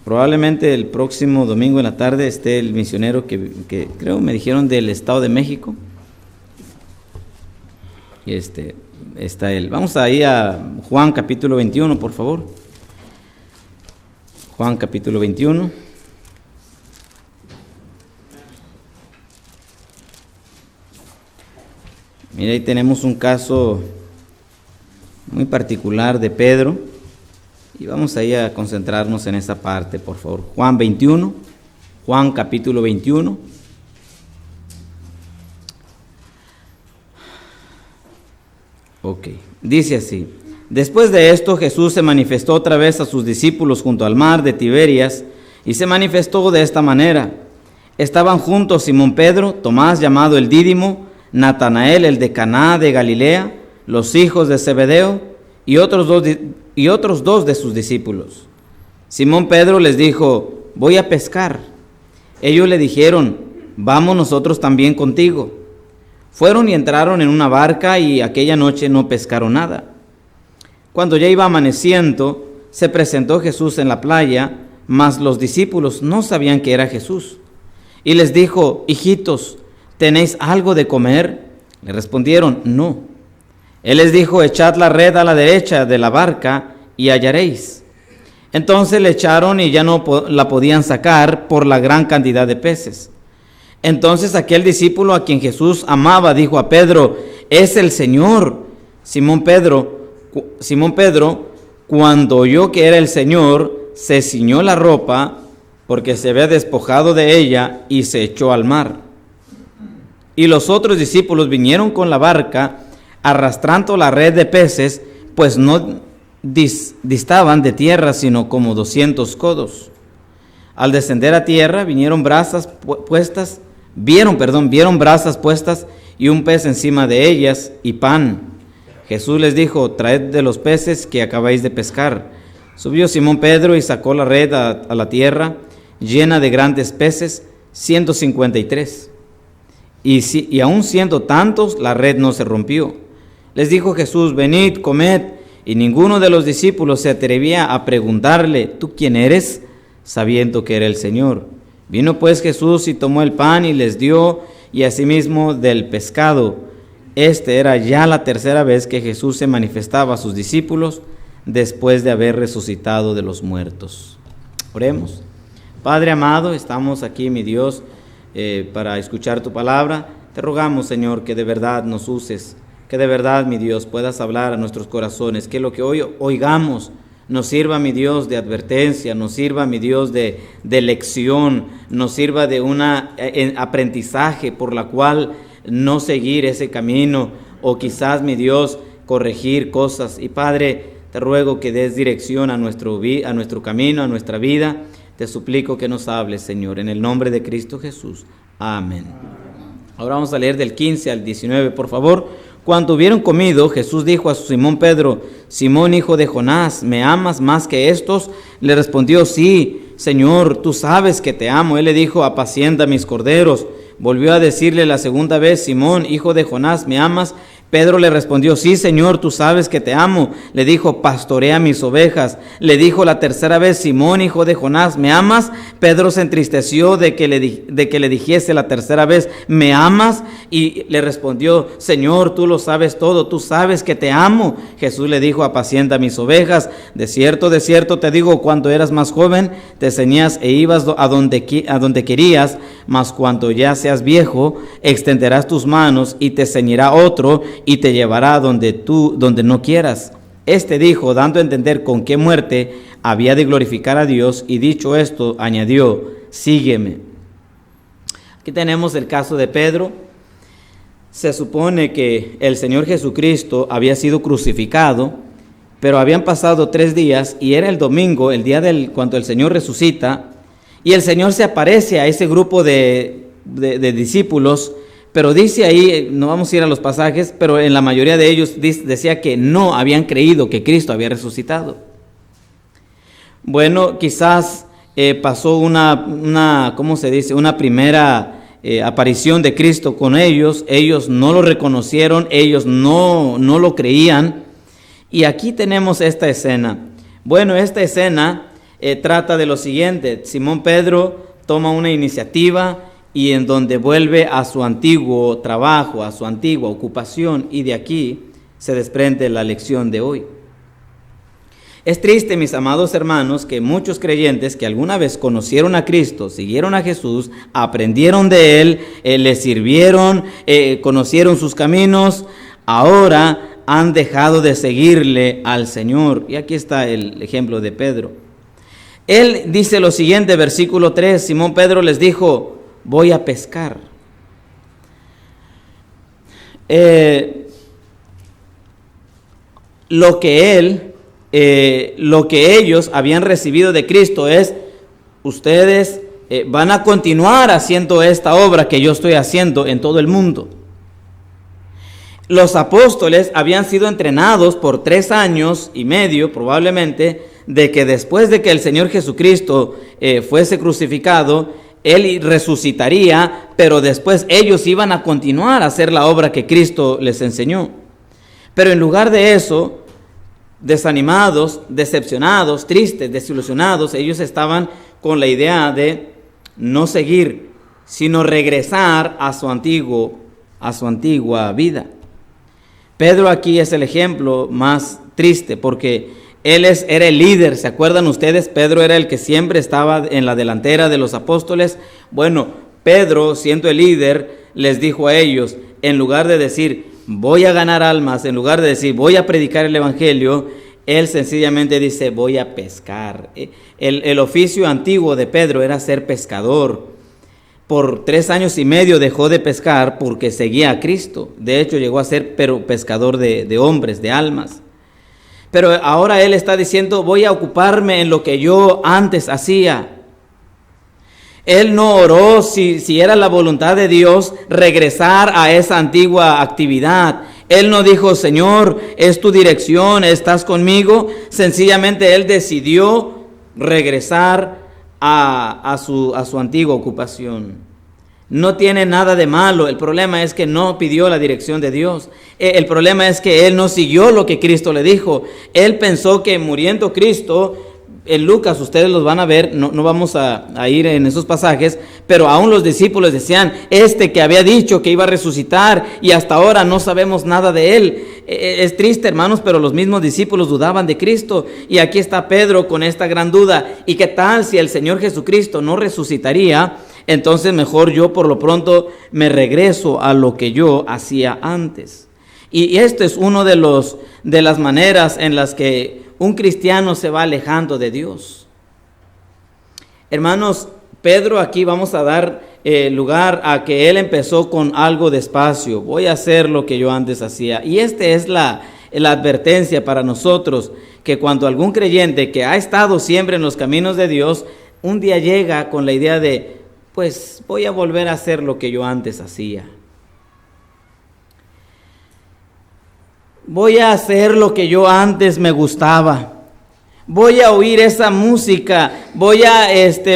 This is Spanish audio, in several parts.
Probablemente el próximo domingo en la tarde esté el misionero que creo me dijeron del Estado de México. Está él. Vamos ahí a Juan capítulo 21, por favor. Juan capítulo 21. Mira, ahí tenemos un caso muy particular de Pedro. Y vamos ahí a concentrarnos en esa parte, por favor. Juan 21, Juan capítulo 21. Ok, dice así: después de esto Jesús se manifestó otra vez a sus discípulos junto al mar de Tiberias, y se manifestó de esta manera. Estaban juntos Simón Pedro, Tomás llamado el Dídimo, Natanael el de Caná de Galilea, los hijos de Zebedeo, y otros dos de sus discípulos. Simón Pedro les dijo: voy a pescar. Ellos le dijeron: vamos nosotros también contigo. Fueron y entraron en una barca, y aquella noche no pescaron nada. Cuando ya iba amaneciendo, se presentó Jesús en la playa, mas los discípulos no sabían que era Jesús. Y les dijo: hijitos, ¿tenéis algo de comer? Le respondieron: no. Él les dijo: echad la red a la derecha de la barca y hallaréis. Entonces le echaron y ya no la podían sacar por la gran cantidad de peces. Entonces aquel discípulo a quien Jesús amaba dijo a Pedro: es el Señor. Simón Pedro, cuando oyó que era el Señor, se ciñó la ropa, porque se había despojado de ella, y se echó al mar. Y los otros discípulos vinieron con la barca, arrastrando la red de peces, pues no distaban de tierra sino como 200 codos. Al descender a tierra vieron brasas puestas y un pez encima de ellas y pan. Jesús les dijo: traed de los peces que acabáis de pescar. Subió Simón Pedro y sacó la red a la tierra, llena de grandes peces, 153. Y aun siendo tantos, la red no se rompió. Les dijo Jesús: venid, comed. Y ninguno de los discípulos se atrevía a preguntarle: ¿tú quién eres?, sabiendo que era el Señor. Vino pues Jesús y tomó el pan y les dio, y asimismo del pescado. Era ya la tercera vez que Jesús se manifestaba a sus discípulos después de haber resucitado de los muertos. Oremos. Padre amado, estamos aquí, mi Dios, para escuchar tu palabra. Te rogamos, Señor, que de verdad nos uses, que de verdad, mi Dios, puedas hablar a nuestros corazones, que lo que hoy oigamos nos sirva, mi Dios, de advertencia, nos sirva, mi Dios, de lección, nos sirva de un aprendizaje por la cual no seguir ese camino, o quizás, mi Dios, corregir cosas. Y Padre, te ruego que des dirección a nuestro camino, a nuestra vida. Te suplico que nos hables, Señor, en el nombre de Cristo Jesús. Amén. Ahora vamos a leer del 15 al 19, por favor. Cuando hubieron comido, Jesús dijo a Simón Pedro: Simón, hijo de Jonás, ¿me amas más que estos? Le respondió: sí, Señor, tú sabes que te amo. Él le dijo: apacienta mis corderos. Volvió a decirle la segunda vez: Simón, hijo de Jonás, ¿me amas? Pedro le respondió: sí, Señor, tú sabes que te amo. Le dijo: pastorea mis ovejas. Le dijo la tercera vez: Simón, hijo de Jonás, ¿me amas? Pedro se entristeció de que le dijese la tercera vez: ¿me amas? Y le respondió: Señor, tú lo sabes todo, tú sabes que te amo. Jesús le dijo: apacienta mis ovejas. De cierto te digo, cuando eras más joven, te ceñías e ibas a donde querías, mas cuando ya seas viejo, extenderás tus manos y te ceñirá otro y te llevará donde no quieras. Dijo, dando a entender con qué muerte había de glorificar a Dios, y dicho esto, añadió: sígueme. Aquí tenemos el caso de Pedro. Se supone que el Señor Jesucristo había sido crucificado, pero habían pasado 3 días, y era el domingo, el día cuando el Señor resucita, y el Señor se aparece a ese grupo de discípulos. Pero dice ahí, no vamos a ir a los pasajes, pero en la mayoría de ellos decía que no habían creído que Cristo había resucitado. Bueno, quizás pasó una primera aparición de Cristo con ellos. Ellos no lo reconocieron, ellos no lo creían. Y aquí tenemos esta escena. Bueno, esta escena trata de lo siguiente. Simón Pedro toma una iniciativa y en donde vuelve a su antiguo trabajo, a su antigua ocupación, y de aquí se desprende la lección de hoy. Es triste, mis amados hermanos, que muchos creyentes que alguna vez conocieron a Cristo, siguieron a Jesús, aprendieron de Él, le sirvieron, conocieron sus caminos, ahora han dejado de seguirle al Señor. Y aquí está el ejemplo de Pedro. Él dice lo siguiente, versículo 3, Simón Pedro les dijo, voy a pescar. Lo que ellos habían recibido de Cristo es, ustedes van a continuar haciendo esta obra que yo estoy haciendo en todo el mundo. Los apóstoles habían sido entrenados por 3 años y medio, probablemente, de que después de que el Señor Jesucristo fuese crucificado, Él resucitaría, pero después ellos iban a continuar a hacer la obra que Cristo les enseñó. Pero en lugar de eso, desanimados, decepcionados, tristes, desilusionados, ellos estaban con la idea de no seguir, sino regresar a su antigua vida. Pedro aquí es el ejemplo más triste porque era el líder. ¿Se acuerdan ustedes? Pedro era el que siempre estaba en la delantera de los apóstoles. Bueno, Pedro, siendo el líder, les dijo a ellos, en lugar de decir, voy a ganar almas, en lugar de decir, voy a predicar el evangelio, él sencillamente dice, voy a pescar. El oficio antiguo de Pedro era ser pescador. Por 3 años y medio dejó de pescar porque seguía a Cristo. De hecho, llegó a ser pescador de hombres, de almas. Pero ahora él está diciendo, voy a ocuparme en lo que yo antes hacía. Él no oró si era la voluntad de Dios regresar a esa antigua actividad. Él no dijo, Señor, es tu dirección, estás conmigo. Sencillamente él decidió regresar a su antigua ocupación. No tiene nada de malo. El problema es que no pidió la dirección de Dios. El problema es que él no siguió lo que Cristo le dijo. Él pensó que muriendo Cristo, en Lucas ustedes los van a ver, no vamos a ir en esos pasajes, pero aún los discípulos decían, que había dicho que iba a resucitar y hasta ahora no sabemos nada de él. Es triste, hermanos, pero los mismos discípulos dudaban de Cristo. Y aquí está Pedro con esta gran duda. ¿Y qué tal si el Señor Jesucristo no resucitaría? Entonces mejor yo por lo pronto me regreso a lo que yo hacía antes. Y esto es uno de las maneras en las que un cristiano se va alejando de Dios. Hermanos, Pedro aquí vamos a dar lugar a que él empezó con algo despacio. Voy a hacer lo que yo antes hacía. Y esta es la advertencia para nosotros, que cuando algún creyente que ha estado siempre en los caminos de Dios, un día llega con la idea de, pues voy a volver a hacer lo que yo antes hacía. Voy a hacer lo que yo antes me gustaba. Voy a oír esa música, voy a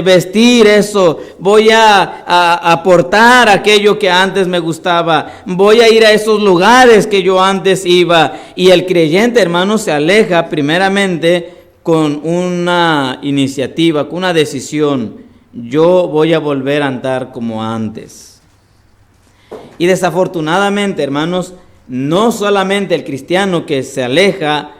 vestir eso, voy a aportar aquello que antes me gustaba, voy a ir a esos lugares que yo antes iba. Y el creyente, hermano, se aleja primeramente con una iniciativa, con una decisión. Yo voy a volver a andar como antes. Y desafortunadamente, hermanos, no solamente el cristiano que se aleja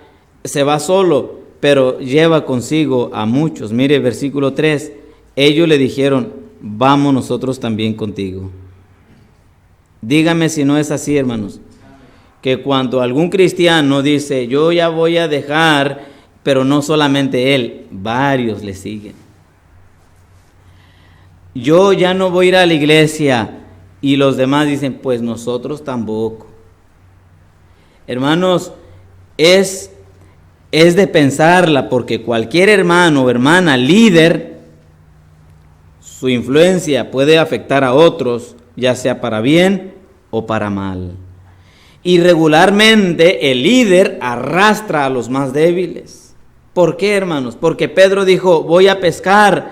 se va solo, pero lleva consigo a muchos. Mire, versículo 3, ellos le dijeron, vamos nosotros también contigo. Dígame si no es así, hermanos, que cuando algún cristiano dice, yo ya voy a dejar, pero no solamente él, varios le siguen. Yo ya no voy a ir a la iglesia, y los demás dicen, pues nosotros tampoco. Hermanos, es de pensarla, porque cualquier hermano o hermana líder, su influencia puede afectar a otros, ya sea para bien o para mal. Y regularmente el líder arrastra a los más débiles. ¿Por qué, hermanos? Porque Pedro dijo, voy a pescar.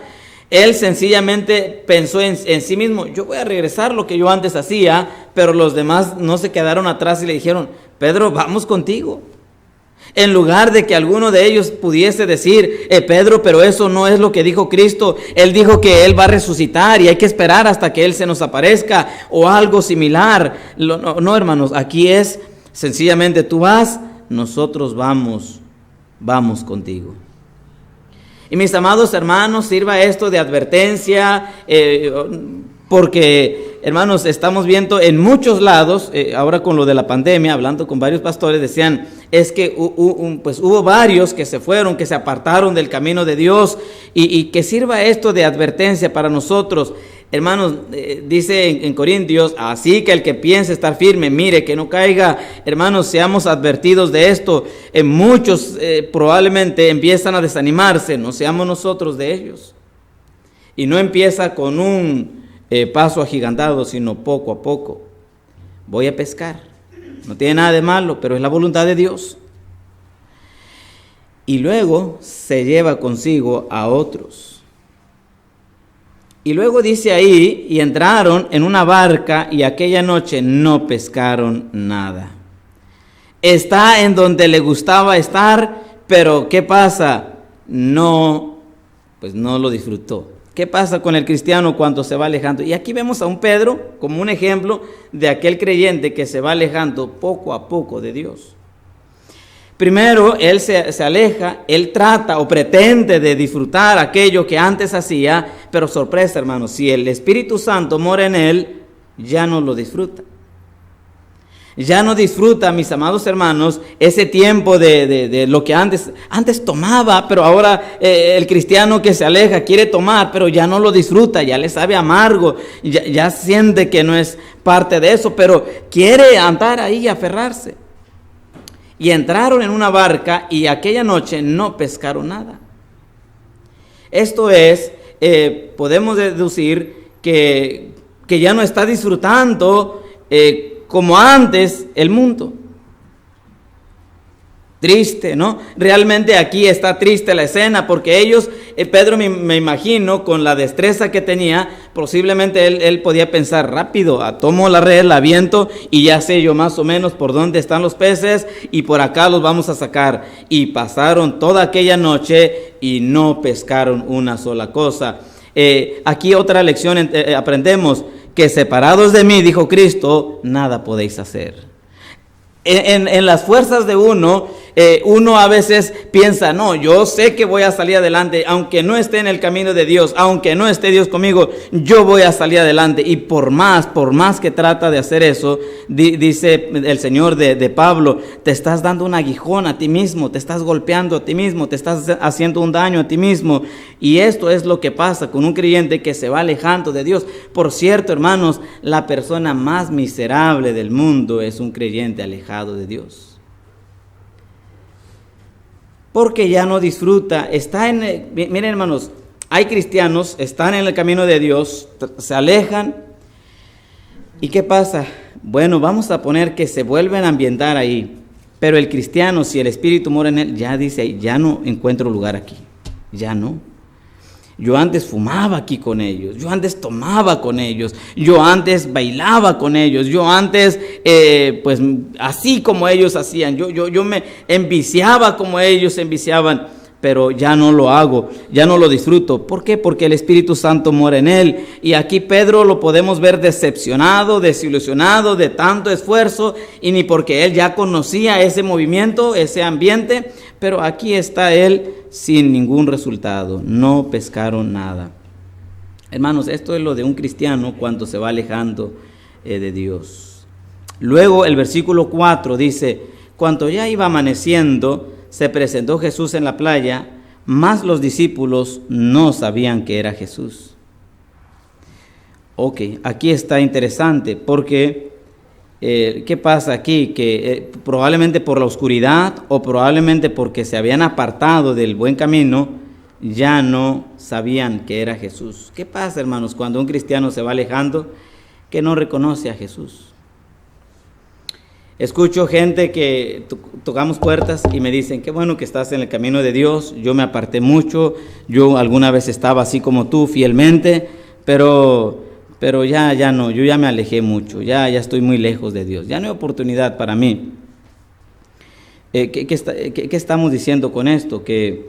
Él sencillamente pensó en sí mismo, yo voy a regresar lo que yo antes hacía, pero los demás no se quedaron atrás y le dijeron, Pedro, vamos contigo. En lugar de que alguno de ellos pudiese decir, Pedro, pero eso no es lo que dijo Cristo. Él dijo que Él va a resucitar y hay que esperar hasta que Él se nos aparezca o algo similar. No, hermanos, aquí es sencillamente tú vas, nosotros vamos contigo. Y mis amados hermanos, sirva esto de advertencia, porque, hermanos, estamos viendo en muchos lados, ahora con lo de la pandemia, hablando con varios pastores, decían, es que pues hubo varios que se fueron, que se apartaron del camino de Dios, y que sirva esto de advertencia para nosotros. Hermanos, dice en Corintios, así que el que piense estar firme, mire que no caiga. Hermanos, seamos advertidos de esto. Muchos probablemente empiezan a desanimarse, no seamos nosotros de ellos. Y no empieza con un paso agigantado, sino poco a poco. Voy a pescar. No tiene nada de malo, pero es la voluntad de Dios. Y luego se lleva consigo a otros. Y luego dice ahí, y entraron en una barca y aquella noche no pescaron nada. Está en donde le gustaba estar, pero ¿qué pasa? No lo disfrutó. ¿Qué pasa con el cristiano cuando se va alejando? Y aquí vemos a un Pedro como un ejemplo de aquel creyente que se va alejando poco a poco de Dios. Primero, él se aleja, él trata o pretende de disfrutar aquello que antes hacía, pero sorpresa, hermanos, si el Espíritu Santo mora en él, ya no lo disfruta. Ya no disfruta, mis amados hermanos, ese tiempo de lo que antes tomaba, pero ahora el cristiano que se aleja quiere tomar, pero ya no lo disfruta, ya le sabe amargo, ya siente que no es parte de eso, pero quiere andar ahí y aferrarse. Y entraron en una barca y aquella noche no pescaron nada. Esto es, podemos deducir que ya no está disfrutando como antes el mundo. Triste, ¿no? Realmente aquí está triste la escena porque ellos, Pedro me imagino, con la destreza que tenía, posiblemente él podía pensar rápido, tomo la red, la aviento y ya sé yo más o menos por dónde están los peces y por acá los vamos a sacar. Y pasaron toda aquella noche y no pescaron una sola cosa. Aquí otra lección aprendemos, que separados de mí, dijo Cristo, nada podéis hacer. En las fuerzas de uno a veces piensa, no, yo sé que voy a salir adelante, aunque no esté en el camino de Dios, aunque no esté Dios conmigo, yo voy a salir adelante. Y por más que trata de hacer eso, dice el Señor de Pablo, te estás dando un aguijón a ti mismo, te estás golpeando a ti mismo, te estás haciendo un daño a ti mismo. Y esto es lo que pasa con un creyente que se va alejando de Dios. Por cierto, hermanos, la persona más miserable del mundo es un creyente alejado de Dios. Porque ya no disfruta, miren hermanos, hay cristianos, están en el camino de Dios, se alejan, ¿y qué pasa? Bueno, vamos a poner que se vuelven a ambientar ahí, pero el cristiano, si el Espíritu mora en él, ya dice, ya no encuentro lugar aquí, ya no. Yo antes fumaba aquí con ellos, yo antes tomaba con ellos, yo antes bailaba con ellos, yo antes, pues así como ellos hacían, yo me enviciaba como ellos se enviciaban, pero ya no lo hago, ya no lo disfruto. ¿Por qué? Porque el Espíritu Santo mora en él. Y aquí Pedro lo podemos ver decepcionado, desilusionado de tanto esfuerzo, y ni porque él ya conocía ese movimiento, ese ambiente, pero aquí está él sin ningún resultado, no pescaron nada. Hermanos, esto es lo de un cristiano cuando se va alejando de Dios. Luego el versículo 4 dice, cuando ya iba amaneciendo, se presentó Jesús en la playa, mas los discípulos no sabían que era Jesús. Ok, aquí está interesante porque ¿qué pasa aquí? Que probablemente por la oscuridad o probablemente porque se habían apartado del buen camino, ya no sabían que era Jesús. ¿Qué pasa, hermanos, cuando un cristiano se va alejando que no reconoce a Jesús? Escucho gente que tocamos puertas y me dicen, qué bueno que estás en el camino de Dios, yo me aparté mucho, yo alguna vez estaba así como tú fielmente, pero ya no, yo ya me alejé mucho, ya estoy muy lejos de Dios, ya no hay oportunidad para mí. ¿Qué estamos diciendo con esto? Que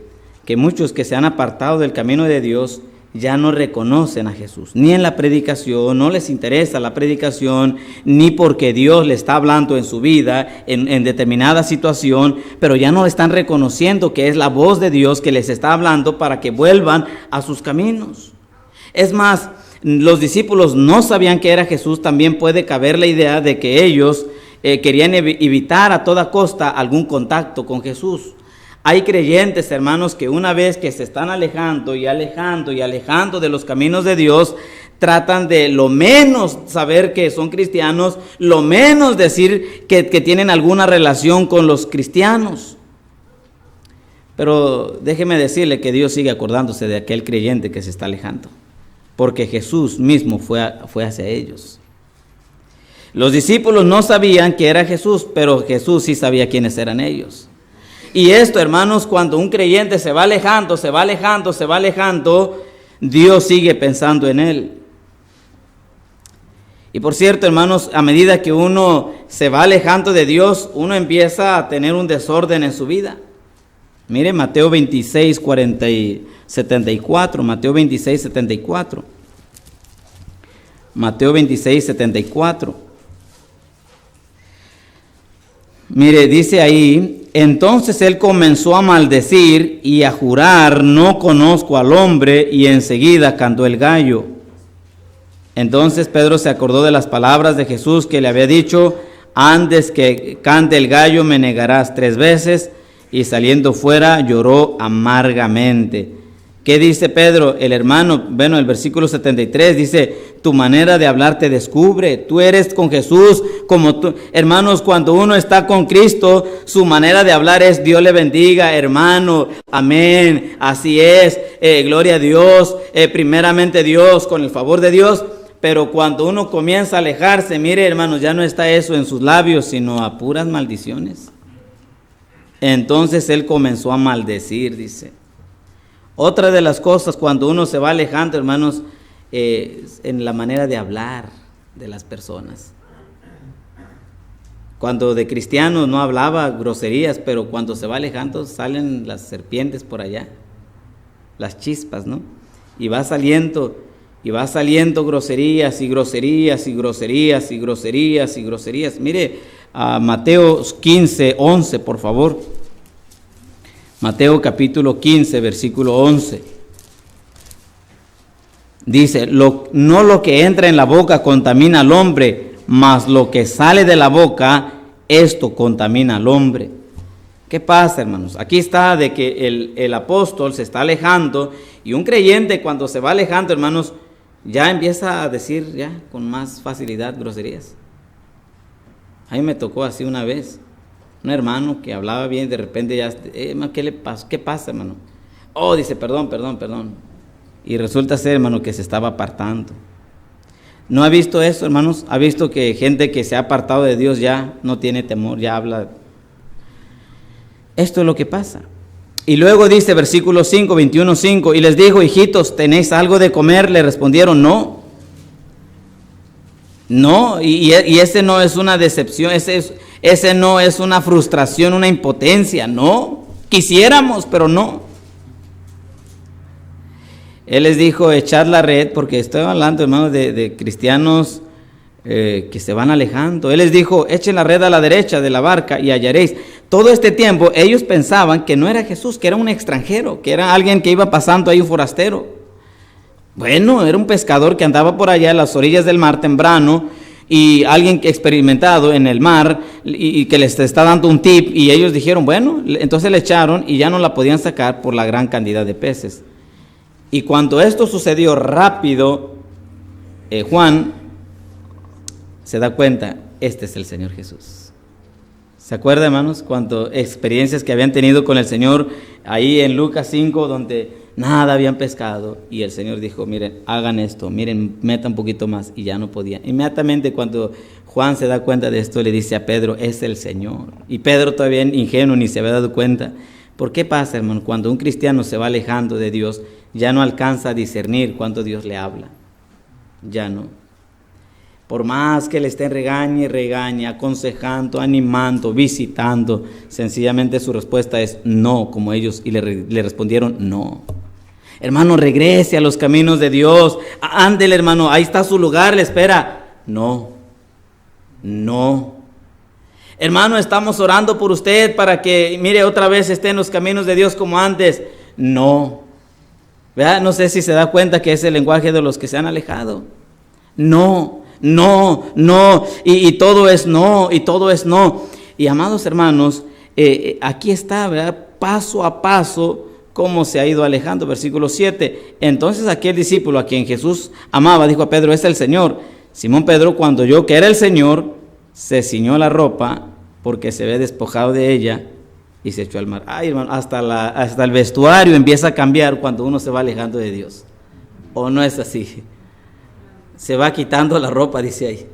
muchos que se han apartado del camino de Dios ya no reconocen a Jesús, ni en la predicación, no les interesa la predicación, ni porque Dios le está hablando en su vida, en determinada situación, pero ya no están reconociendo que es la voz de Dios que les está hablando para que vuelvan a sus caminos. Es más, los discípulos no sabían que era Jesús. También puede caber la idea de que ellos querían evitar a toda costa algún contacto con Jesús. Hay creyentes, hermanos, que una vez que se están alejando y alejando y alejando de los caminos de Dios, tratan de lo menos saber que son cristianos, lo menos decir que tienen alguna relación con los cristianos. Pero déjeme decirle que Dios sigue acordándose de aquel creyente que se está alejando, porque Jesús mismo fue hacia ellos. Los discípulos no sabían que era Jesús, pero Jesús sí sabía quiénes eran ellos. Y esto, hermanos, cuando un creyente se va alejando, Dios sigue pensando en él. Y por cierto, hermanos, a medida que uno se va alejando de Dios, uno empieza a tener un desorden en su vida. Mire Mateo 26, 74, Mateo 26, 74. Mateo 26, 74. Mire, dice ahí: entonces él comenzó a maldecir y a jurar: no conozco al hombre, y enseguida cantó el gallo. Entonces Pedro se acordó de las palabras de Jesús que le había dicho: antes que cante el gallo me negarás 3 veces, y saliendo fuera lloró amargamente. ¿Qué dice Pedro? El hermano, bueno, el versículo 73 dice: tu manera de hablar te descubre, tú eres con Jesús como tú. Hermanos, cuando uno está con Cristo, su manera de hablar es: Dios le bendiga, hermano, amén, así es, gloria a Dios, primeramente Dios, con el favor de Dios. Pero cuando uno comienza a alejarse, mire, hermanos, ya no está eso en sus labios, sino a puras maldiciones. Entonces él comenzó a maldecir, dice. Otra de las cosas cuando uno se va alejando, hermanos, en la manera de hablar de las personas. Cuando de cristianos no hablaba groserías, pero cuando se va alejando salen las serpientes por allá, las chispas, ¿no? Y va saliendo groserías y groserías y groserías y groserías y groserías. Mire, a Mateo 15, 11, por favor. Mateo capítulo 15, versículo 11. Dice: no lo que entra en la boca contamina al hombre, mas lo que sale de la boca, esto contamina al hombre. ¿Qué pasa, hermanos? Aquí está de que el apóstol se está alejando, y un creyente cuando se va alejando, hermanos, ya empieza a decir ya con más facilidad groserías. A mí me tocó así una vez. Un hermano que hablaba bien, de repente ya, ¿qué le pasa? ¿Qué pasa, hermano? Oh, dice, perdón. Y resulta ser, hermano, que se estaba apartando. ¿No ha visto eso, hermanos? ¿Ha visto que gente que se ha apartado de Dios ya no tiene temor, ya habla? Esto es lo que pasa. Y luego dice, versículo 5, 21:5, y les dijo: hijitos, ¿tenéis algo de comer? Le respondieron: no. No, y ese no es una decepción, ese no es una frustración, una impotencia, no. Quisiéramos, pero no. Él les dijo: echad la red, porque estoy hablando, hermanos, de cristianos que se van alejando. Él les dijo: echen la red a la derecha de la barca y hallaréis. Todo este tiempo ellos pensaban que no era Jesús, que era un extranjero, que era alguien que iba pasando ahí, un forastero. Bueno, era un pescador que andaba por allá en las orillas del mar temprano, y alguien experimentado en el mar y que les está dando un tip, y ellos dijeron: bueno, entonces le echaron y ya no la podían sacar por la gran cantidad de peces. Y cuando esto sucedió rápido, Juan se da cuenta: este es el Señor Jesús. ¿Se acuerdan, hermanos? Cuando experiencias que habían tenido con el Señor ahí en Lucas 5, donde nada habían pescado, y el Señor dijo: miren, hagan esto, miren, metan un poquito más, y ya no podían. Inmediatamente cuando Juan se da cuenta de esto, le dice a Pedro: es el Señor. Y Pedro, todavía ingenuo, ni se había dado cuenta. ¿Por qué pasa, hermano? Cuando un cristiano se va alejando de Dios, ya no alcanza a discernir cuando Dios le habla. Ya no. Por más que le estén regañe, aconsejando, animando, visitando, sencillamente su respuesta es no, como ellos, y le respondieron no. Hermano, regrese a los caminos de Dios. Ándele, hermano, ahí está su lugar, le espera. No. Hermano, estamos orando por usted para que, mire, otra vez esté en los caminos de Dios como antes. No. ¿Verdad? No sé si se da cuenta que es el lenguaje de los que se han alejado. No. Y todo es no, y todo es no. Y amados hermanos, aquí está, ¿verdad? Paso a paso, cómo se ha ido alejando. Versículo 7. Entonces aquel discípulo a quien Jesús amaba dijo a Pedro: es el Señor. Simón Pedro, cuando oyó que era el Señor, se ciñó la ropa porque se había despojado de ella y se echó al mar. Ay, hermano, hasta el vestuario empieza a cambiar cuando uno se va alejando de Dios. ¿O no es así? Se va quitando la ropa, dice ahí.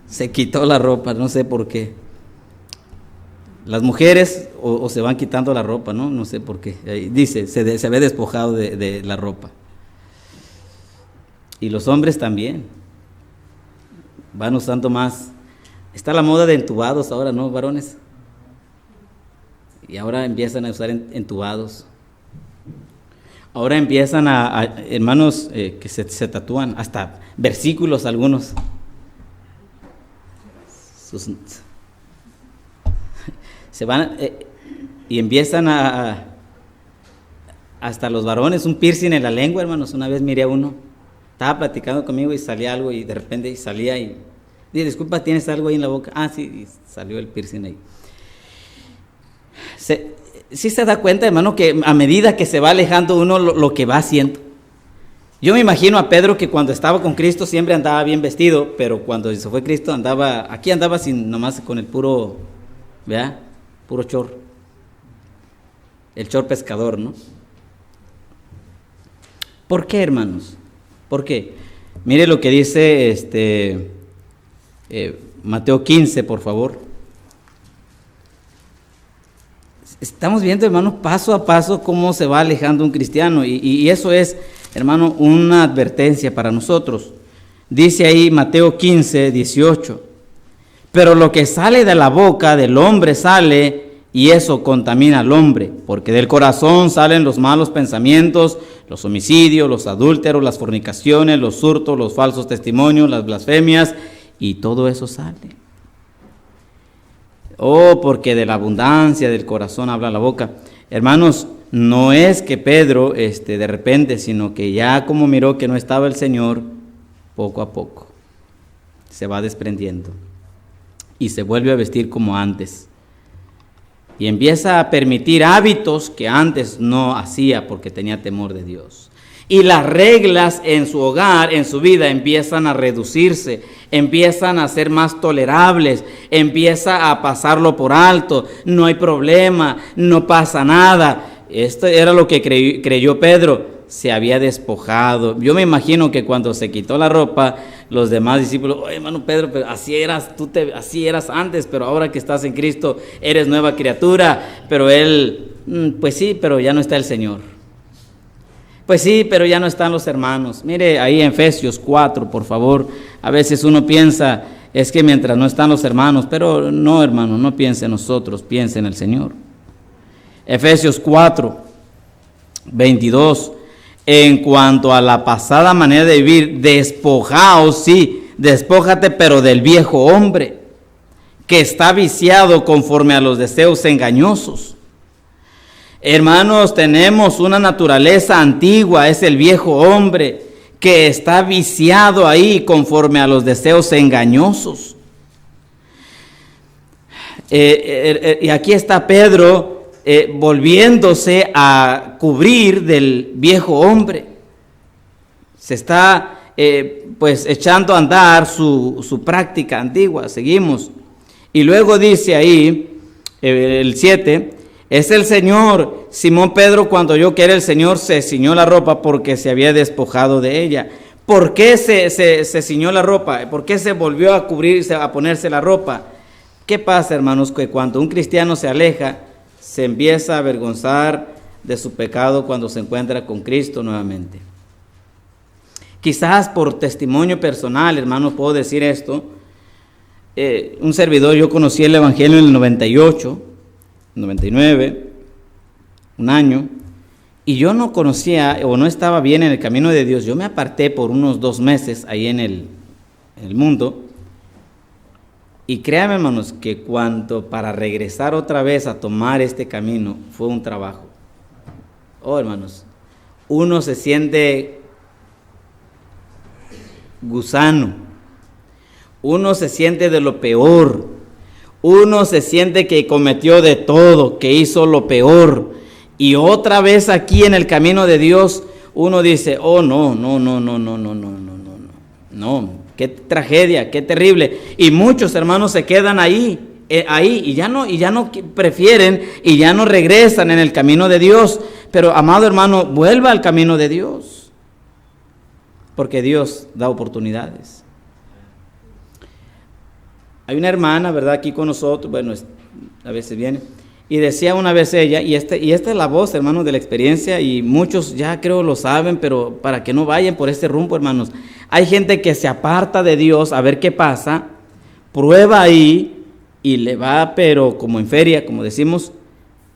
Se quitó la ropa, no sé por qué. Las mujeres o se van quitando la ropa, ¿no? No sé por qué. Ahí dice, se había despojado de la ropa. Y los hombres también. Van usando más. Está la moda de entubados ahora, ¿no, varones? Y ahora empiezan a usar entubados. Ahora empiezan hermanos, que se tatúan, hasta versículos algunos. Se van y empiezan hasta los varones, un piercing en la lengua, hermanos. Una vez miré a uno, estaba platicando conmigo y salía algo y de repente salía y dije: disculpa, ¿tienes algo ahí en la boca? Ah, sí, y salió el piercing ahí. Sí se da cuenta, hermano, que a medida que se va alejando uno lo que va haciendo. Yo me imagino a Pedro que cuando estaba con Cristo siempre andaba bien vestido, pero cuando se fue Cristo andaba sin, nomás con el puro, ¿verdad? Puro chor. El chor pescador, ¿no? ¿Por qué, hermanos? ¿Por qué? Mire lo que dice Mateo 15, por favor. Estamos viendo, hermano, paso a paso cómo se va alejando un cristiano, y eso es, hermano, una advertencia para nosotros. Dice ahí Mateo 15, 18: pero lo que sale de la boca del hombre sale, y eso contamina al hombre, porque del corazón salen los malos pensamientos, los homicidios, los adúlteros, las fornicaciones, los hurtos, los falsos testimonios, las blasfemias, y todo eso sale. Porque de la abundancia del corazón habla la boca. Hermanos, no es que Pedro de repente, sino que ya como miró que no estaba el Señor, poco a poco se va desprendiendo y se vuelve a vestir como antes. Y empieza a permitir hábitos que antes no hacía porque tenía temor de Dios. Y las reglas en su hogar, en su vida, empiezan a reducirse, empiezan a ser más tolerables, empieza a pasarlo por alto, no hay problema, no pasa nada. Esto era lo que creyó Pedro, se había despojado. Yo me imagino que cuando se quitó la ropa, los demás discípulos: oye, hermano Pedro, pero así eras antes, pero ahora que estás en Cristo eres nueva criatura. Pero él, pues sí, pero ya no está el Señor. Pues sí, pero ya no están los hermanos. Mire ahí en Efesios 4, por favor. A veces uno piensa, es que mientras no están los hermanos, pero no, hermano, no piense en nosotros, piense en el Señor. Efesios 4, 22. En cuanto a la pasada manera de vivir, despojaos, sí, despójate, pero del viejo hombre, que está viciado conforme a los deseos engañosos. Hermanos, tenemos una naturaleza antigua, es el viejo hombre, que está viciado ahí conforme a los deseos engañosos. Y aquí está Pedro volviéndose a cubrir del viejo hombre. Se está pues echando a andar su práctica antigua. Seguimos. Y luego dice ahí el 7: es el Señor. Simón Pedro, cuando oyó que era el Señor, se ciñó la ropa porque se había despojado de ella. ¿Por qué se ciñó la ropa? ¿Por qué se volvió a cubrirse, a ponerse la ropa? ¿Qué pasa, hermanos? Que cuando un cristiano se aleja, se empieza a avergonzar de su pecado cuando se encuentra con Cristo nuevamente. Quizás por testimonio personal, hermanos, puedo decir esto. Un servidor, yo conocí el Evangelio en el 98, 99, un año, y yo no conocía o no estaba bien en el camino de Dios. Yo me aparté por unos 2 meses ahí en el mundo. Y créanme, hermanos, que para regresar otra vez a tomar este camino fue un trabajo. Oh, hermanos, uno se siente gusano, uno se siente de lo peor, uno se siente que cometió de todo, que hizo lo peor, y otra vez aquí en el camino de Dios uno dice, oh no, qué tragedia, qué terrible. Y muchos hermanos se quedan ahí y ya no prefieren y ya no regresan en el camino de Dios. Pero amado hermano, vuelva al camino de Dios, porque Dios da oportunidades. Hay una hermana, ¿verdad?, aquí con nosotros, bueno, a veces viene, y decía una vez ella, y esta es la voz, hermanos, de la experiencia, y muchos ya creo lo saben, pero para que no vayan por este rumbo, hermanos. Hay gente que se aparta de Dios a ver qué pasa, prueba ahí, y le va, pero como en feria, como decimos,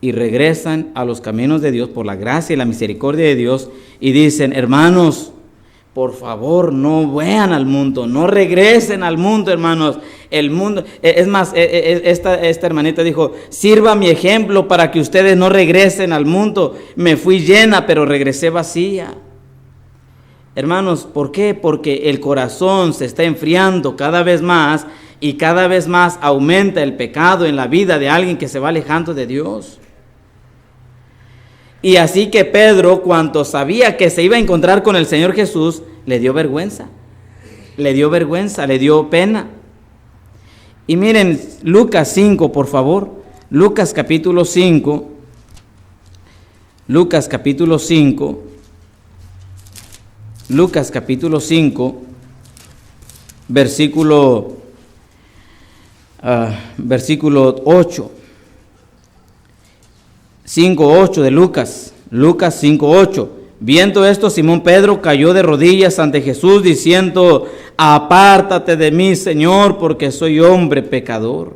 y regresan a los caminos de Dios por la gracia y la misericordia de Dios, y dicen, hermanos, por favor, no vean al mundo, no regresen al mundo, hermanos. El mundo, es más, esta hermanita dijo, sirva mi ejemplo para que ustedes no regresen al mundo. Me fui llena, pero regresé vacía. Hermanos, ¿por qué? Porque el corazón se está enfriando cada vez más y cada vez más aumenta el pecado en la vida de alguien que se va alejando de Dios. Y así que Pedro, cuando sabía que se iba a encontrar con el Señor Jesús, le dio vergüenza, le dio pena. Y miren, Lucas 5, por favor, Lucas capítulo 5, versículo 8. 5:8 de Lucas 5:8. Viendo esto, Simón Pedro cayó de rodillas ante Jesús diciendo, apártate de mí, Señor, porque soy hombre pecador.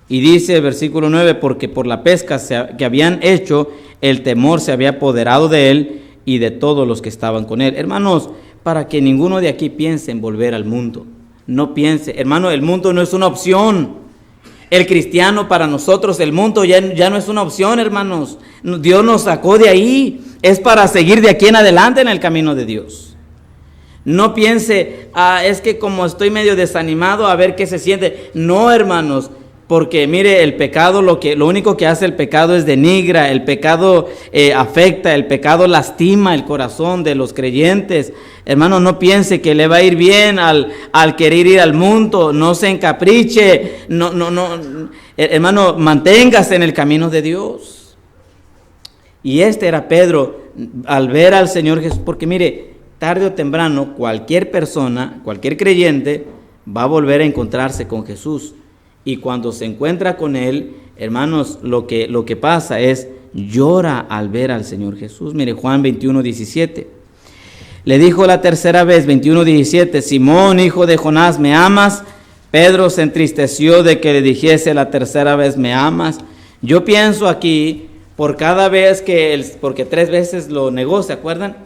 Y dice el versículo 9, porque por la pesca que habían hecho, el temor se había apoderado de él y de todos los que estaban con él. Hermanos, para que ninguno de aquí piense en volver al mundo, no piense, hermano, el mundo no es una opción. El cristiano, para nosotros, el mundo ya no es una opción, hermanos. Dios nos sacó de ahí. Es para seguir de aquí en adelante en el camino de Dios. No piense, es que como estoy medio desanimado, a ver qué se siente. No, hermanos, porque mire, el pecado, lo único que hace el pecado es denigra, el pecado afecta, el pecado lastima el corazón de los creyentes. Hermano, no piense que le va a ir bien al querer ir al mundo, no se encapriche, no, hermano, manténgase en el camino de Dios. Y este era Pedro, al ver al Señor Jesús, porque mire, tarde o temprano, cualquier persona, cualquier creyente, va a volver a encontrarse con Jesús. Y cuando se encuentra con Él, hermanos, lo que pasa es, llora al ver al Señor Jesús. Mire, Juan 21:17. Le dijo la tercera vez, 21:17, Simón, hijo de Jonás, ¿me amas? Pedro se entristeció de que le dijese la tercera vez, ¿me amas? Yo pienso aquí, por cada vez porque 3 veces lo negó, ¿se acuerdan?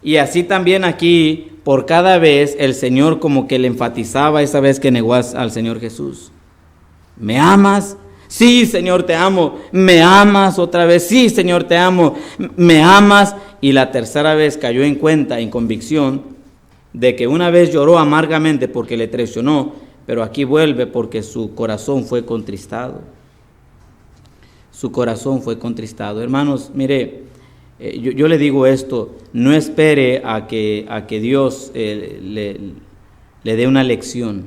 Y así también aquí, por cada vez, el Señor como que le enfatizaba esa vez que negó al Señor Jesús. ¿Me amas? Sí, Señor, te amo. ¿Me amas? Otra vez, sí, Señor, te amo. ¿Me amas? Y la tercera vez cayó en cuenta, en convicción, de que una vez lloró amargamente porque le traicionó, pero aquí vuelve porque su corazón fue contristado. Su corazón fue contristado. Hermanos, mire, yo le digo esto, no espere a que Dios le dé una lección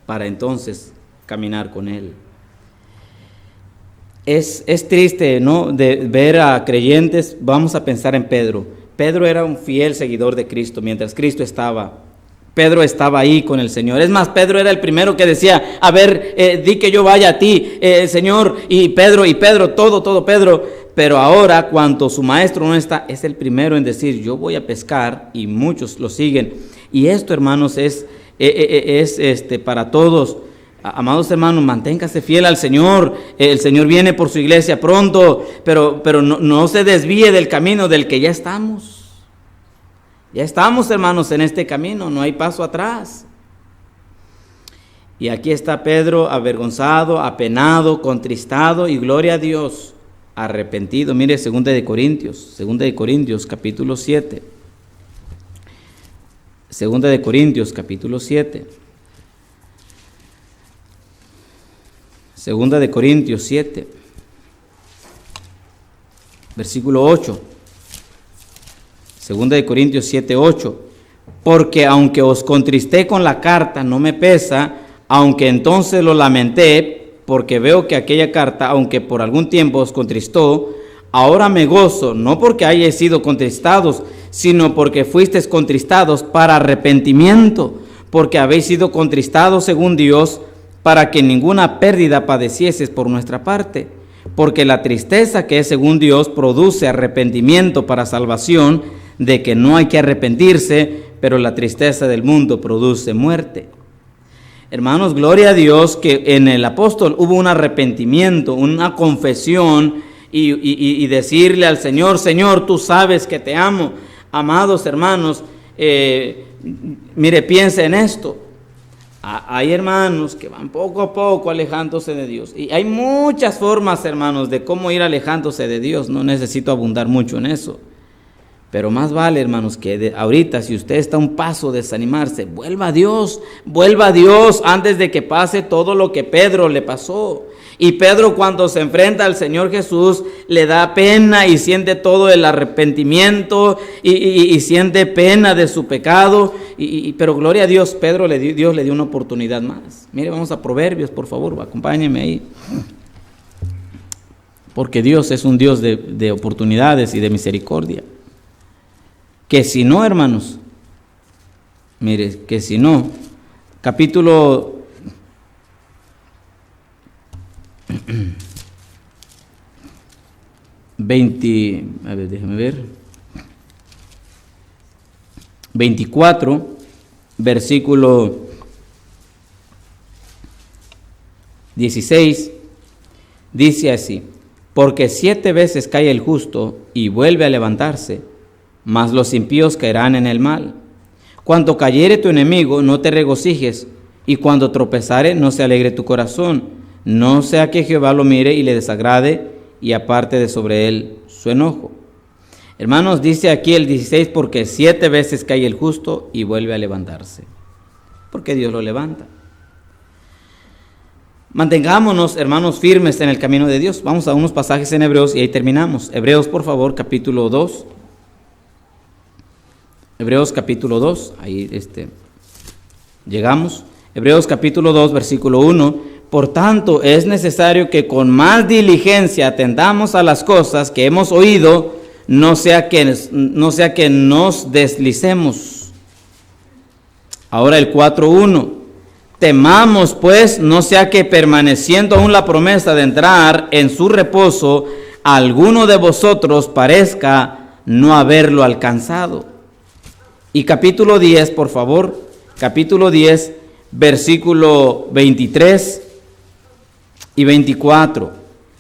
para entonces caminar con Él. Es triste, ¿no?, de ver a creyentes. Vamos a pensar en Pedro. Pedro era un fiel seguidor de Cristo mientras Cristo estaba. Pedro estaba ahí con el Señor. Es más, Pedro era el primero que decía, a ver, di que yo vaya a ti, Señor, y Pedro, todo, Pedro pero ahora, cuando su maestro no está, es el primero en decir, yo voy a pescar, y muchos lo siguen. Y esto, hermanos, es para todos. Amados hermanos, manténgase fiel al Señor. El Señor viene por su iglesia pronto, pero no se desvíe del camino del que ya estamos. Ya estamos, hermanos, en este camino, no hay paso atrás. Y aquí está Pedro avergonzado, apenado, contristado, y gloria a Dios, arrepentido. Mire, 2 de Corintios, capítulo 7. 2 de Corintios, capítulo 7. 2 de Corintios 7, versículo 8. 2 de Corintios 7, 8. Porque aunque os contristé con la carta, no me pesa, aunque entonces lo lamenté, porque veo que aquella carta, aunque por algún tiempo os contristó, ahora me gozo, no porque hayáis sido contristados, sino porque fuisteis contristados para arrepentimiento, porque habéis sido contristados según Dios, para que ninguna pérdida padecieses por nuestra parte, porque la tristeza que es según Dios produce arrepentimiento para salvación, de que no hay que arrepentirse, pero la tristeza del mundo produce muerte. Hermanos, gloria a Dios que en el apóstol hubo un arrepentimiento, una confesión y decirle al Señor, Señor, tú sabes que te amo. Amados hermanos, mire, piense en esto. Hay hermanos que van poco a poco alejándose de Dios. Y hay muchas formas, hermanos, de cómo ir alejándose de Dios. No necesito abundar mucho en eso. Pero más vale, hermanos, que ahorita, si usted está a un paso de desanimarse, vuelva a Dios antes de que pase todo lo que Pedro le pasó. Y Pedro, cuando se enfrenta al Señor Jesús, le da pena y siente todo el arrepentimiento y siente pena de su pecado. Pero gloria a Dios, Dios le dio una oportunidad más. Mire, vamos a Proverbios, por favor, acompáñenme ahí. Porque Dios es un Dios de oportunidades y de misericordia. Que si no, hermanos, mire, que si no, capítulo 20, a ver, déjame ver, 24, versículo 16, dice así: porque 7 veces cae el justo y vuelve a levantarse, mas los impíos caerán en el mal. Cuando cayere tu enemigo, no te regocijes, y cuando tropezare, no se alegre tu corazón, no sea que Jehová lo mire y le desagrade, y aparte de sobre él su enojo. Hermanos, dice aquí el 16, porque 7 veces cae el justo y vuelve a levantarse, porque Dios lo levanta. Mantengámonos, hermanos, firmes en el camino de Dios. Vamos a unos pasajes en Hebreos y ahí terminamos. Hebreos, por favor, capítulo 2. Hebreos capítulo 2, ahí llegamos. Hebreos capítulo 2, versículo 1. Por tanto, es necesario que con más diligencia atendamos a las cosas que hemos oído, no sea que nos deslicemos. Ahora el 4:1. Temamos pues, no sea que permaneciendo aún la promesa de entrar en su reposo, alguno de vosotros parezca no haberlo alcanzado. Y capítulo 10, por favor, capítulo 10, versículo 23 y 24.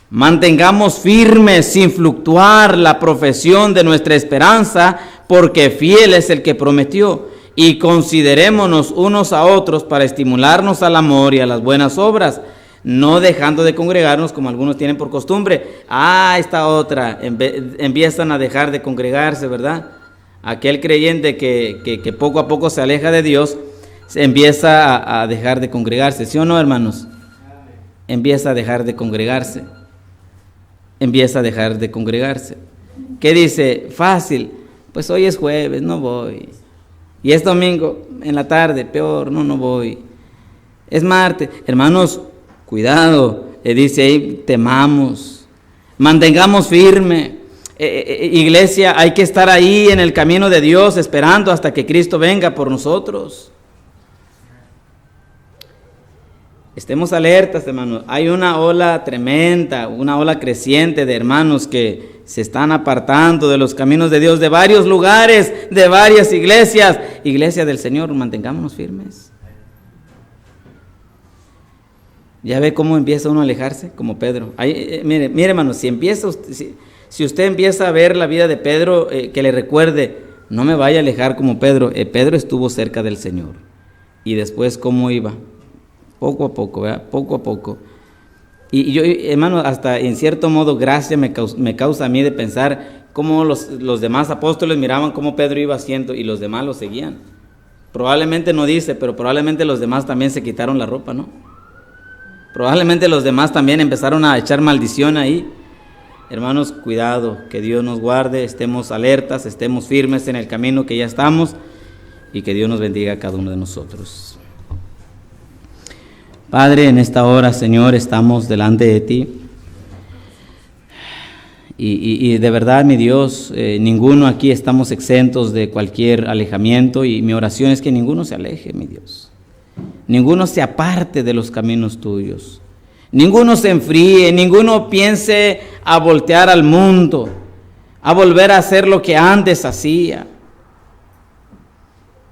Mantengamos firmes sin fluctuar la profesión de nuestra esperanza, porque fiel es el que prometió. Y considerémonos unos a otros para estimularnos al amor y a las buenas obras, no dejando de congregarnos como algunos tienen por costumbre. Esta otra, empiezan a dejar de congregarse, ¿verdad? Aquel creyente que poco a poco se aleja de Dios, se empieza a dejar de congregarse, ¿sí o no, hermanos? Empieza a dejar de congregarse. ¿Qué dice? Fácil, pues hoy es jueves, no voy. Y es domingo, en la tarde, peor, no voy. Es martes. Hermanos, cuidado, dice ahí, temamos, mantengamos firme. Iglesia, hay que estar ahí en el camino de Dios, esperando hasta que Cristo venga por nosotros. Estemos alertas, hermanos. Hay una ola tremenda, una ola creciente de hermanos que se están apartando de los caminos de Dios, de varios lugares, de varias iglesias. Iglesia del Señor, mantengámonos firmes. ¿Ya ve cómo empieza uno a alejarse? Como Pedro. Mire, hermanos, si usted empieza a ver la vida de Pedro, que le recuerde, no me vaya a alejar como Pedro. Pedro estuvo cerca del Señor. Y después, ¿cómo iba? Poco a poco, ¿verdad? Poco a poco. Y yo, hermano, hasta en cierto modo gracia me causa a mí de pensar cómo los demás apóstoles miraban cómo Pedro iba haciendo y los demás lo seguían. Probablemente no dice, pero probablemente los demás también se quitaron la ropa, ¿no? Probablemente los demás también empezaron a echar maldición ahí. Hermanos, cuidado, que Dios nos guarde, estemos alertas, estemos firmes en el camino que ya estamos y que Dios nos bendiga a cada uno de nosotros. Padre, en esta hora, Señor, estamos delante de ti y de verdad, mi Dios, ninguno aquí estamos exentos de cualquier alejamiento y mi oración es que ninguno se aleje, mi Dios. Ninguno se aparte de los caminos tuyos. Ninguno se enfríe, ninguno piense a voltear al mundo, a volver a hacer lo que antes hacía.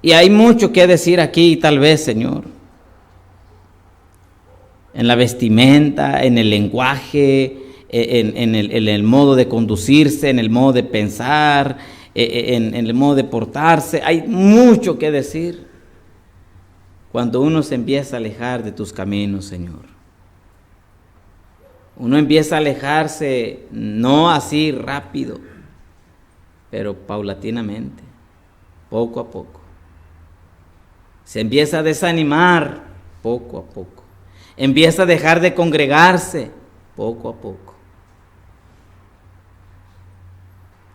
Y hay mucho que decir aquí, tal vez, Señor. En la vestimenta, en el lenguaje, en el modo de conducirse, en el modo de pensar, en el modo de portarse. Hay mucho que decir cuando uno se empieza a alejar de tus caminos, Señor. Uno empieza a alejarse, no así rápido, pero paulatinamente, poco a poco. Se empieza a desanimar poco a poco. Empieza a dejar de congregarse poco a poco.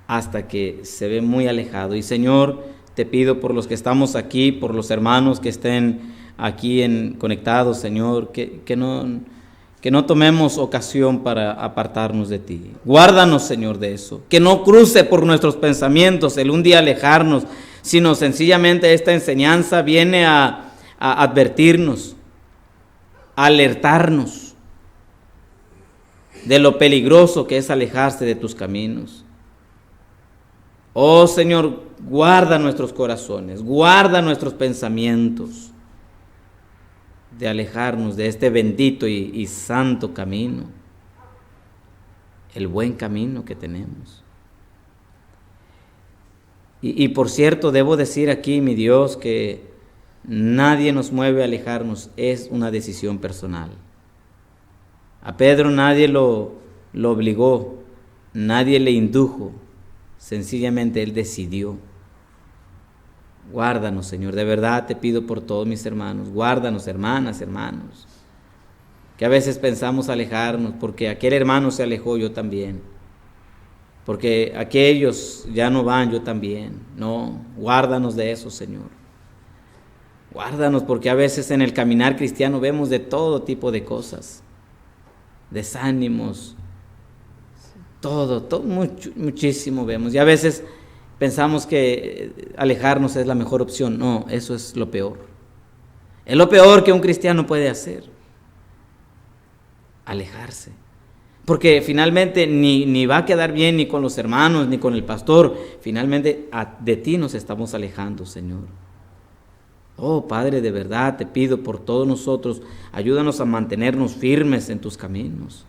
Hasta que se ve muy alejado. Y Señor, te pido por los que estamos aquí, por los hermanos que estén aquí conectados, Señor, que no tomemos ocasión para apartarnos de ti. Guárdanos, Señor, de eso. Que no cruce por nuestros pensamientos el un día alejarnos, sino sencillamente esta enseñanza viene a advertirnos, a alertarnos de lo peligroso que es alejarse de tus caminos. Oh Señor, guarda nuestros corazones, guarda nuestros pensamientos de alejarnos de este bendito y santo camino, el buen camino que tenemos. Y por cierto, debo decir aquí, mi Dios, que nadie nos mueve a alejarnos, es una decisión personal. A Pedro nadie lo obligó, nadie le indujo, sencillamente él decidió. Guárdanos, Señor, de verdad te pido por todos mis hermanos, guárdanos, hermanas, hermanos, que a veces pensamos alejarnos, porque aquel hermano se alejó, yo también, porque aquellos ya no van, yo también. No, guárdanos de eso, Señor. Guárdanos, porque a veces en el caminar cristiano vemos de todo tipo de cosas, desánimos, todo muchísimo vemos, y a veces pensamos que alejarnos es la mejor opción. No, eso es lo peor. Es lo peor que un cristiano puede hacer, alejarse, porque finalmente ni va a quedar bien ni con los hermanos ni con el pastor. Finalmente de ti nos estamos alejando, Señor. Oh Padre, de verdad te pido por todos nosotros, ayúdanos a mantenernos firmes en tus caminos.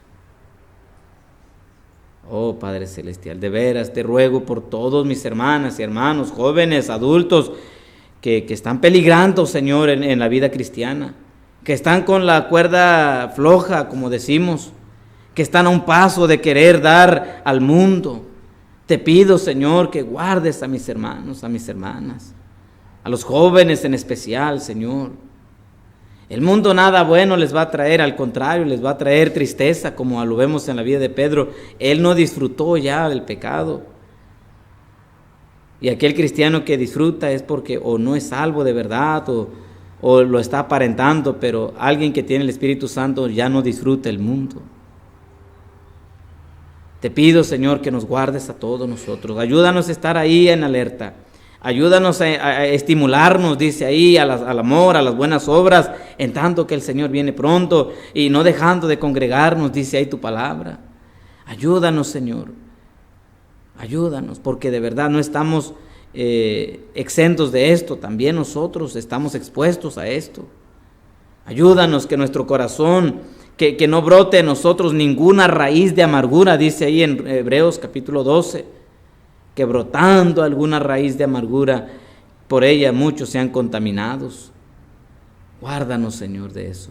Oh Padre Celestial, de veras te ruego por todos mis hermanas y hermanos, jóvenes, adultos, que están peligrando, Señor, en la vida cristiana, que están con la cuerda floja, como decimos, que están a un paso de querer dar al mundo. Te pido, Señor, que guardes a mis hermanos, a mis hermanas, a los jóvenes en especial, Señor. El mundo nada bueno les va a traer, al contrario, les va a traer tristeza, como lo vemos en la vida de Pedro. Él no disfrutó ya del pecado. Y aquel cristiano que disfruta es porque o no es salvo de verdad o lo está aparentando, pero alguien que tiene el Espíritu Santo ya no disfruta el mundo. Te pido, Señor, que nos guardes a todos nosotros. Ayúdanos a estar ahí en alerta. Ayúdanos a estimularnos, dice ahí, al amor, a las buenas obras, en tanto que el Señor viene pronto, y no dejando de congregarnos, dice ahí tu palabra. Ayúdanos, Señor. Ayúdanos, porque de verdad no estamos exentos de esto. También nosotros estamos expuestos a esto. Ayúdanos que nuestro corazón, que no brote en nosotros ninguna raíz de amargura, dice ahí en Hebreos capítulo 12. Que brotando alguna raíz de amargura, por ella muchos sean contaminados. Guárdanos, Señor, de eso.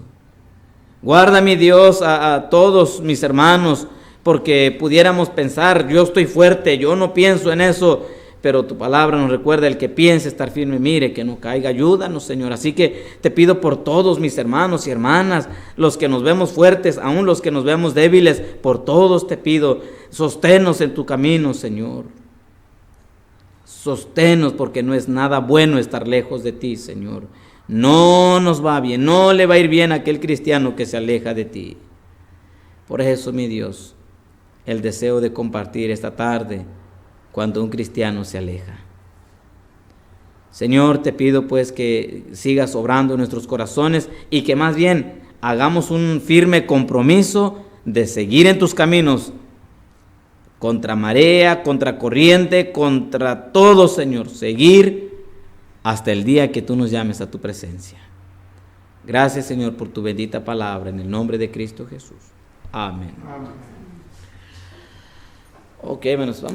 Guarda, mi Dios, a todos mis hermanos, porque pudiéramos pensar, yo estoy fuerte, yo no pienso en eso, pero tu palabra nos recuerda, el que piense estar firme, mire que no caiga. Ayúdanos, Señor. Así que te pido por todos mis hermanos y hermanas, los que nos vemos fuertes, aún los que nos vemos débiles, por todos te pido, sosténnos en tu camino, Señor. Sosténnos, porque no es nada bueno estar lejos de ti, Señor. No nos va bien, no le va a ir bien a aquel cristiano que se aleja de ti. Por eso, mi Dios, el deseo de compartir esta tarde cuando un cristiano se aleja. Señor, te pido pues que sigas obrando en nuestros corazones y que más bien hagamos un firme compromiso de seguir en tus caminos, contra marea, contra corriente, contra todo, Señor, seguir hasta el día que tú nos llames a tu presencia. Gracias, Señor, por tu bendita palabra, en el nombre de Cristo Jesús. Amén. Amén. Ok, hermanos, vamos.